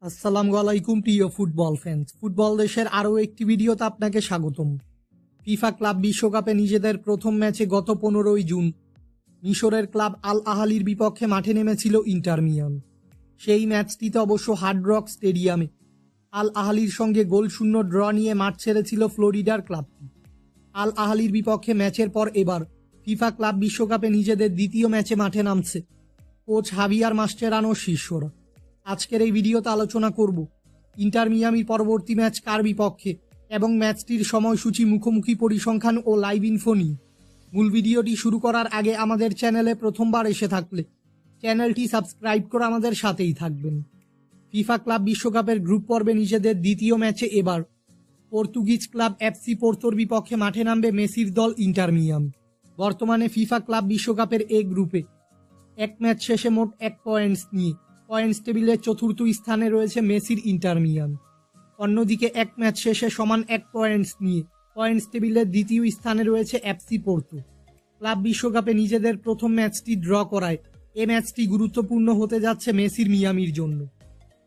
আসসালামু আলাইকুম প্রিয় ফুটবল ফ্যান্স। ফুটবল দেশের আরও একটি ভিডিওতে আপনাকে স্বাগতম। ফিফা ক্লাব বিশ্বকাপে নিজেদের প্রথম ম্যাচে গত 15ই জুন মিশরের ক্লাব আল আহালির বিপক্ষে মাঠে নেমেছিল ইন্টার মিয়ামি। সেই ম্যাচটিতে অবশ্য হার্ড রক স্টেডিয়ামে আল আহালির সঙ্গে গোলশূন্য ড্র নিয়ে মাঠ ছেড়েছিল ফ্লোরিডার ক্লাবটি। আল আহালির বিপক্ষে ম্যাচের পর এবার ফিফা ক্লাব বিশ্বকাপে নিজেদের দ্বিতীয় ম্যাচে মাঠে নামছে কোচ হাভিয়ার মাস্টেরানোর শিষ্যরা। আজকের এই ভিডিওতে আলোচনা করব ইন্টার মিয়ামির পরবর্তী ম্যাচ কার বিপক্ষে এবং ম্যাচটির সময়সূচি, মুখোমুখি পরিসংখ্যান ও লাইভ ইনফো নিয়ে। মূল ভিডিওটি শুরু করার আগে আমাদের চ্যানেলে প্রথমবার এসে থাকলে চ্যানেলটি সাবস্ক্রাইব করে আমাদের সাথেই থাকবেন। ফিফা ক্লাব বিশ্বকাপের গ্রুপ পর্বে নিজেদের দ্বিতীয় ম্যাচে এবার পর্তুগিজ ক্লাব এফসি পোর্তোর বিপক্ষে মাঠে নামবে মেসির দল ইন্টার মিয়ামি। বর্তমানে ফিফা ক্লাব বিশ্বকাপের এ গ্রুপে এক ম্যাচ শেষে মোট 1 পয়েন্টস নিয়ে পয়েন্টস টেবিলের চতুর্থ স্থানে রয়েছে মেসির ইন্টার মিয়ামি। অন্যদিকে এক ম্যাচ শেষে সমান 1 পয়েন্টস নিয়ে পয়েন্টস টেবিলের দ্বিতীয় স্থানে রয়েছে এফসি পোর্তো। ক্লাব বিশ্বকাপে নিজেদের প্রথম ম্যাচটি ড্র করায় এ ম্যাচটি গুরুত্বপূর্ণ হতে যাচ্ছে মেসির মিয়ামির জন্য।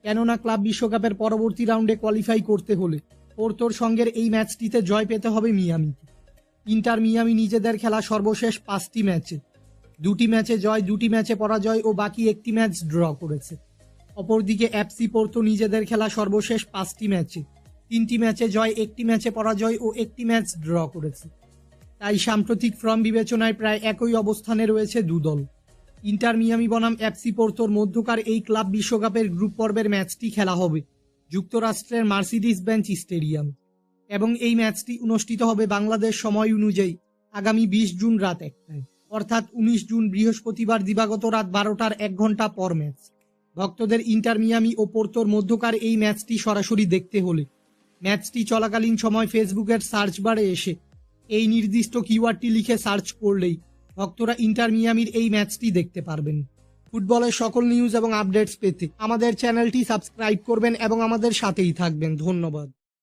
কেননা ক্লাব বিশ্বকাপের পরবর্তী রাউন্ডে কোয়ালিফাই করতে হলে পোর্তোর সঙ্গের এই ম্যাচটিতে জয় পেতে হবে মিয়ামিকে। ইন্টার মিয়ামি নিজেদের খেলা সর্বশেষ 5টি ম্যাচে 2টি ম্যাচে জয়, 2টি ম্যাচে পরাজয় ও বাকি একটি ম্যাচ ড্র করেছে। অপরদিকে এফসি পোর্তো নিজেদের খেলা সর্বশেষ 5টি ম্যাচে 3টি ম্যাচে জয়, 1টি ম্যাচে পরাজয় ও 1টি ম্যাচ ড্র করেছে। তাই সাম্প্রতিক ফর্ম বিবেচনায় প্রায় একই অবস্থানে রয়েছে দুদল। ইন্টার মিয়ামি বনাম এফসি পোর্তোর মধ্যকার এই ক্লাব বিশ্বকাপের গ্রুপ পর্বের ম্যাচটি খেলা হবে যুক্তরাষ্ট্রের মার্সিডিজ বেঞ্চ স্টেডিয়াম এবং এই ম্যাচটি অনুষ্ঠিত হবে বাংলাদেশ সময় অনুযায়ী আগামী 20 জুন রাত 1টায়, অর্থাৎ 19 জুন বৃহস্পতিবার দিবাগত রাত 12টার 1 ঘন্টা পর ম্যাচ। ভক্তদের ইন্টার মিয়ামি ও পোর্তোর মধ্যকার এই ম্যাচটি সরাসরি দেখতে হলে ম্যাচটি চলাকালীন সময় ফেসবুকের সার্চ বারে এসে এই নির্দিষ্ট কিওয়ার্ডটি লিখে সার্চ করলেই ভক্তরা ইন্টার মিয়ামির এই ম্যাচটি দেখতে পারবেন। ফুটবলের সকল নিউজ এবং আপডেটস পেতে আমাদের চ্যানেলটি সাবস্ক্রাইব করবেন এবং আমাদের সাথেই থাকবেন। ধন্যবাদ।